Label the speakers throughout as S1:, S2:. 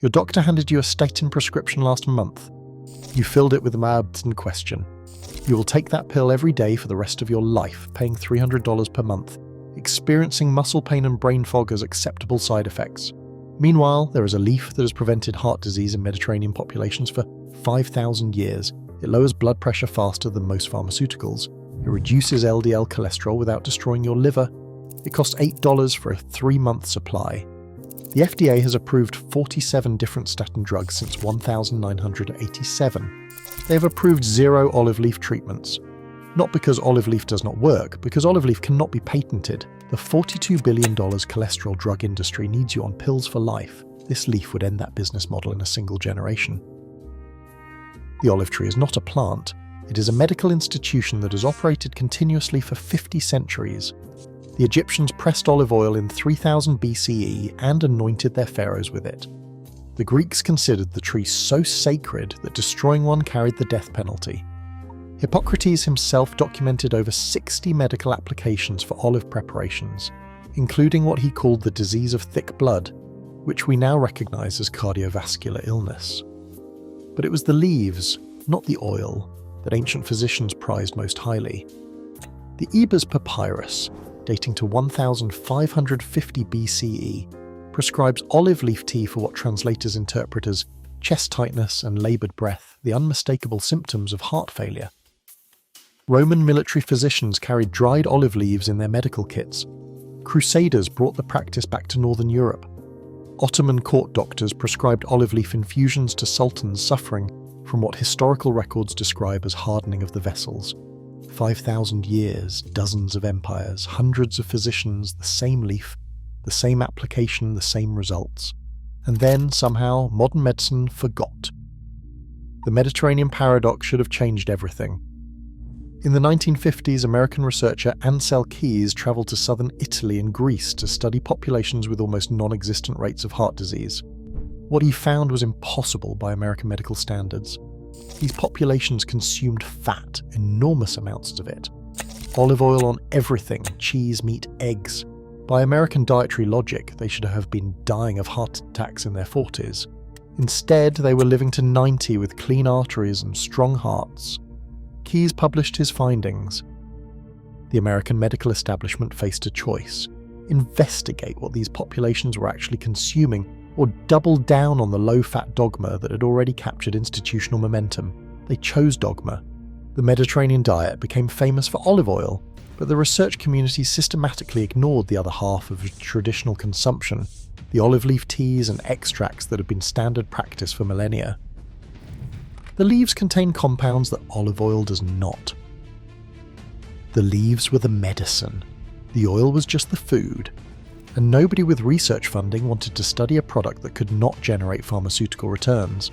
S1: Your doctor handed you a statin prescription last month. You filled it with the meds in question. You will take that pill every day for the rest of your life, paying $300 per month, experiencing muscle pain and brain fog as acceptable side effects. Meanwhile, there is a leaf that has prevented heart disease in Mediterranean populations for 5,000 years. It lowers blood pressure faster than most pharmaceuticals. It reduces LDL cholesterol without destroying your liver. It costs $8 for a 3-month supply. The FDA has approved 47 different statin drugs since 1987. They have approved 0 olive leaf treatments. Not because olive leaf does not work, because olive leaf cannot be patented. The $42 billion cholesterol drug industry needs you on pills for life. This leaf would end that business model in a single generation. The olive tree is not a plant. It is a medical institution that has operated continuously for 50 centuries. The Egyptians pressed olive oil in 3000 BCE and anointed their pharaohs with it. The Greeks considered the tree so sacred that destroying one carried the death penalty. Hippocrates himself documented over 60 medical applications for olive preparations, including what he called the disease of thick blood, which we now recognize as cardiovascular illness. But it was the leaves, not the oil, that ancient physicians prized most highly. The Ebers Papyrus, dating to 1550 BCE, prescribes olive leaf tea for what translators interpret as chest tightness and laboured breath, the unmistakable symptoms of heart failure. Roman military physicians carried dried olive leaves in their medical kits. Crusaders brought the practice back to northern Europe. Ottoman court doctors prescribed olive leaf infusions to sultans suffering from what historical records describe as hardening of the vessels. 5,000 years, dozens of empires, hundreds of physicians, the same leaf, the same application, the same results. And then, somehow, modern medicine forgot. The Mediterranean paradox should have changed everything. In the 1950s, American researcher Ansel Keys travelled to southern Italy and Greece to study populations with almost non-existent rates of heart disease. What he found was impossible by American medical standards. These populations consumed fat, enormous amounts of it. Olive oil on everything, cheese, meat, eggs. By American dietary logic, they should have been dying of heart attacks in their 40s. Instead, they were living to 90 with clean arteries and strong hearts. Keys published his findings. The American medical establishment faced a choice: investigate what these populations were actually consuming, or double down on the low-fat dogma that had already captured institutional momentum. They chose dogma. The Mediterranean diet became famous for olive oil, but the research community systematically ignored the other half of traditional consumption, the olive leaf teas and extracts that had been standard practice for millennia. The leaves contain compounds that olive oil does not. The leaves were the medicine. The oil was just the food. And nobody with research funding wanted to study a product that could not generate pharmaceutical returns.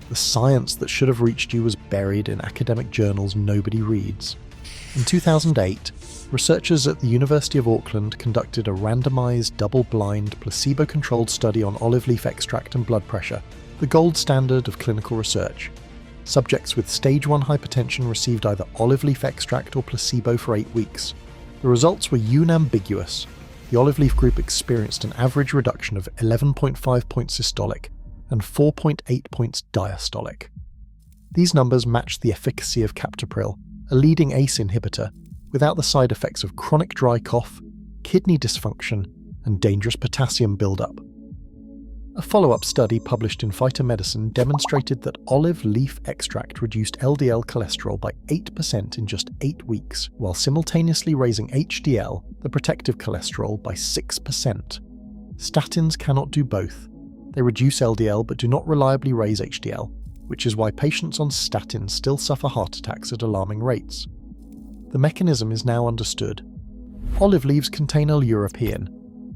S1: The science that should have reached you was buried in academic journals nobody reads. In 2008, researchers at the University of Auckland conducted a randomized, double-blind, placebo-controlled study on olive leaf extract and blood pressure, the gold standard of clinical research. Subjects with stage 1 hypertension received either olive leaf extract or placebo for 8 weeks. The results were unambiguous. The olive leaf group experienced an average reduction of 11.5 points systolic and 4.8 points diastolic. These numbers matched the efficacy of captopril, a leading ACE inhibitor, without the side effects of chronic dry cough, kidney dysfunction, and dangerous potassium buildup. A follow-up study published in Phytomedicine demonstrated that olive leaf extract reduced LDL cholesterol by 8% in just 8 weeks, while simultaneously raising HDL, the protective cholesterol, by 6%. Statins cannot do both. They reduce LDL but do not reliably raise HDL, which is why patients on statins still suffer heart attacks at alarming rates. The mechanism is now understood. Olive leaves contain L-europein,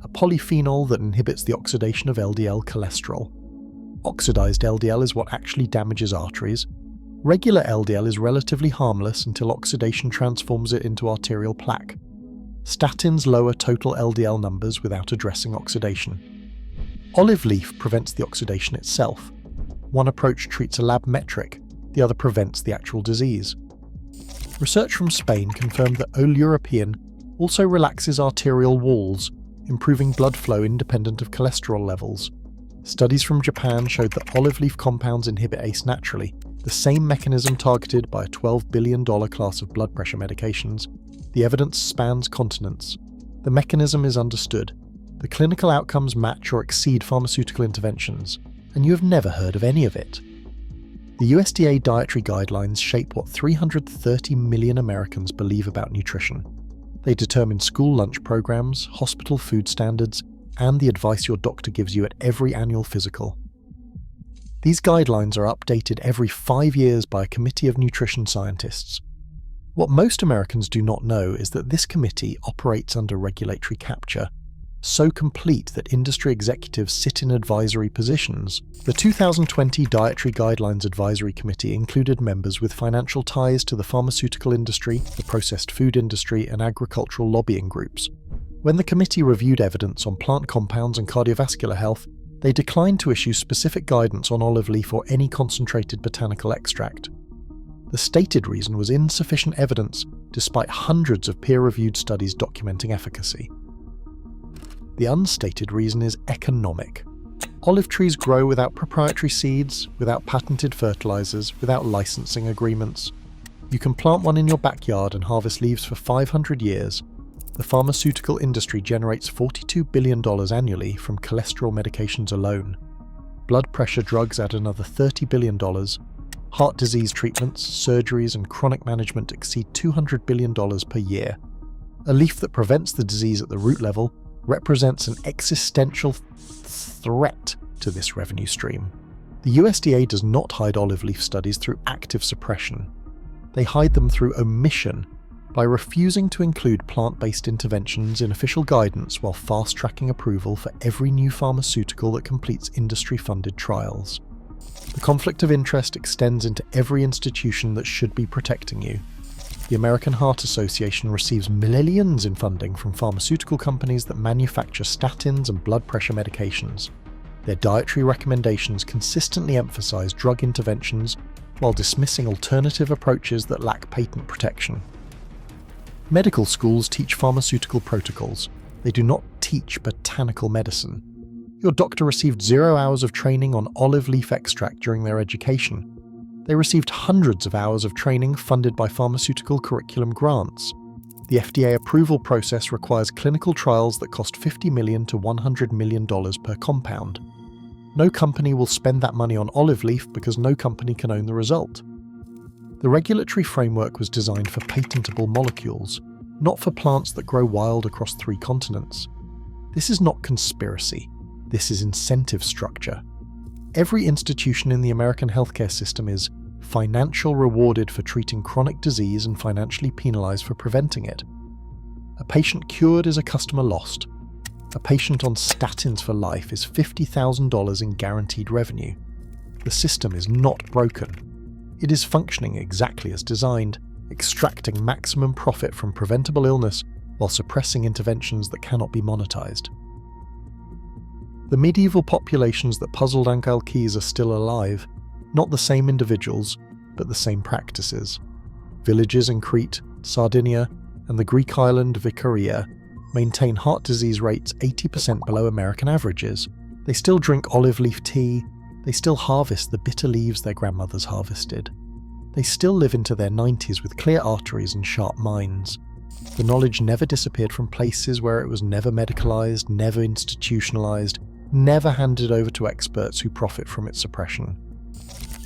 S1: a polyphenol that inhibits the oxidation of LDL cholesterol. Oxidized LDL is what actually damages arteries. Regular LDL is relatively harmless until oxidation transforms it into arterial plaque. Statins lower total LDL numbers without addressing oxidation. Olive leaf prevents the oxidation itself. One approach treats a lab metric, the other prevents the actual disease. Research from Spain confirmed that L-europein also relaxes arterial walls, improving blood flow independent of cholesterol levels. Studies from Japan showed that olive leaf compounds inhibit ACE naturally, the same mechanism targeted by a $12 billion class of blood pressure medications. The evidence spans continents. The mechanism is understood. The clinical outcomes match or exceed pharmaceutical interventions, and you have never heard of any of it. The USDA dietary guidelines shape what 330 million Americans believe about nutrition. They determine school lunch programs, hospital food standards, and the advice your doctor gives you at every annual physical. These guidelines are updated every 5 years by a committee of nutrition scientists. What most Americans do not know is that this committee operates under regulatory capture, so complete that industry executives sit in advisory positions. The 2020 Dietary Guidelines Advisory Committee included members with financial ties to the pharmaceutical industry, the processed food industry, and agricultural lobbying groups. When the committee reviewed evidence on plant compounds and cardiovascular health, they declined to issue specific guidance on olive leaf or any concentrated botanical extract. The stated reason was insufficient evidence, despite hundreds of peer-reviewed studies documenting efficacy. The unstated reason is economic. Olive trees grow without proprietary seeds, without patented fertilizers, without licensing agreements. You can plant one in your backyard and harvest leaves for 500 years. The pharmaceutical industry generates $42 billion annually from cholesterol medications alone. Blood pressure drugs add another $30 billion. Heart disease treatments, surgeries, and chronic management exceed $200 billion per year. A leaf that prevents the disease at the root level represents an existential threat to this revenue stream. The USDA does not hide olive leaf studies through active suppression. They hide them through omission, by refusing to include plant-based interventions in official guidance while fast-tracking approval for every new pharmaceutical that completes industry-funded trials. The conflict of interest extends into every institution that should be protecting you. The American Heart Association receives millions in funding from pharmaceutical companies that manufacture statins and blood pressure medications. Their dietary recommendations consistently emphasize drug interventions while dismissing alternative approaches that lack patent protection. Medical schools teach pharmaceutical protocols. They do not teach botanical medicine. Your doctor received 0 hours of training on olive leaf extract during their education. They received hundreds of hours of training funded by pharmaceutical curriculum grants. The FDA approval process requires clinical trials that cost $50 million to $100 million per compound. No company will spend that money on olive leaf because no company can own the result. The regulatory framework was designed for patentable molecules, not for plants that grow wild across 3 continents. This is not conspiracy. This is incentive structure. Every institution in the American healthcare system is financially rewarded for treating chronic disease and financially penalized for preventing it. A patient cured is a customer lost. A patient on statins for life is $50,000 in guaranteed revenue. The system is not broken. It is functioning exactly as designed, extracting maximum profit from preventable illness while suppressing interventions that cannot be monetized. The medieval populations that puzzled Ankalkes are still alive, not the same individuals, but the same practices. Villages in Crete, Sardinia, and the Greek island Vicaria maintain heart disease rates 80% below American averages. They still drink olive leaf tea. They still harvest the bitter leaves their grandmothers harvested. They still live into their 90s with clear arteries and sharp minds. The knowledge never disappeared from places where it was never medicalized, never institutionalized, never handed over to experts who profit from its suppression.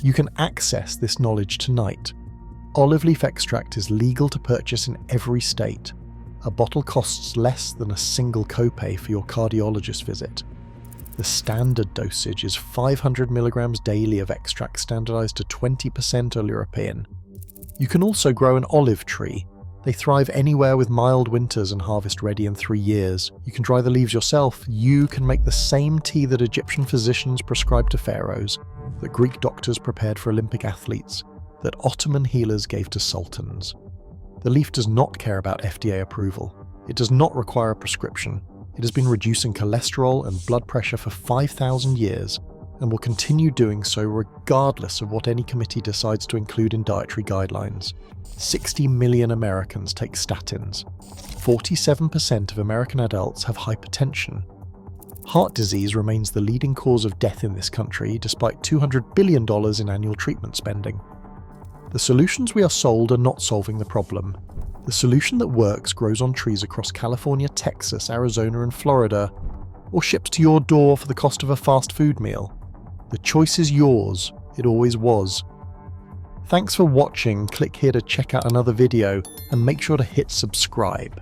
S1: You can access this knowledge tonight. Olive leaf extract is legal to purchase in every state. A bottle costs less than a single copay for your cardiologist visit. The standard dosage is 500 milligrams daily of extract, standardized to 20% or European. You can also grow an olive tree. They thrive anywhere with mild winters and harvest ready in 3 years. You can dry the leaves yourself. You can make the same tea that Egyptian physicians prescribed to pharaohs, that Greek doctors prepared for Olympic athletes, that Ottoman healers gave to sultans. The leaf does not care about FDA approval. It does not require a prescription. It has been reducing cholesterol and blood pressure for 5,000 years and will continue doing so regardless of what any committee decides to include in dietary guidelines. 60 million Americans take statins. 47% of American adults have hypertension. Heart disease remains the leading cause of death in this country, despite $200 billion in annual treatment spending. The solutions we are sold are not solving the problem. The solution that works grows on trees across California, Texas, Arizona, and Florida, or shipped to your door for the cost of a fast food meal. The choice is yours. It always was. Thanks for watching. Click here to check out another video, and make sure to hit subscribe.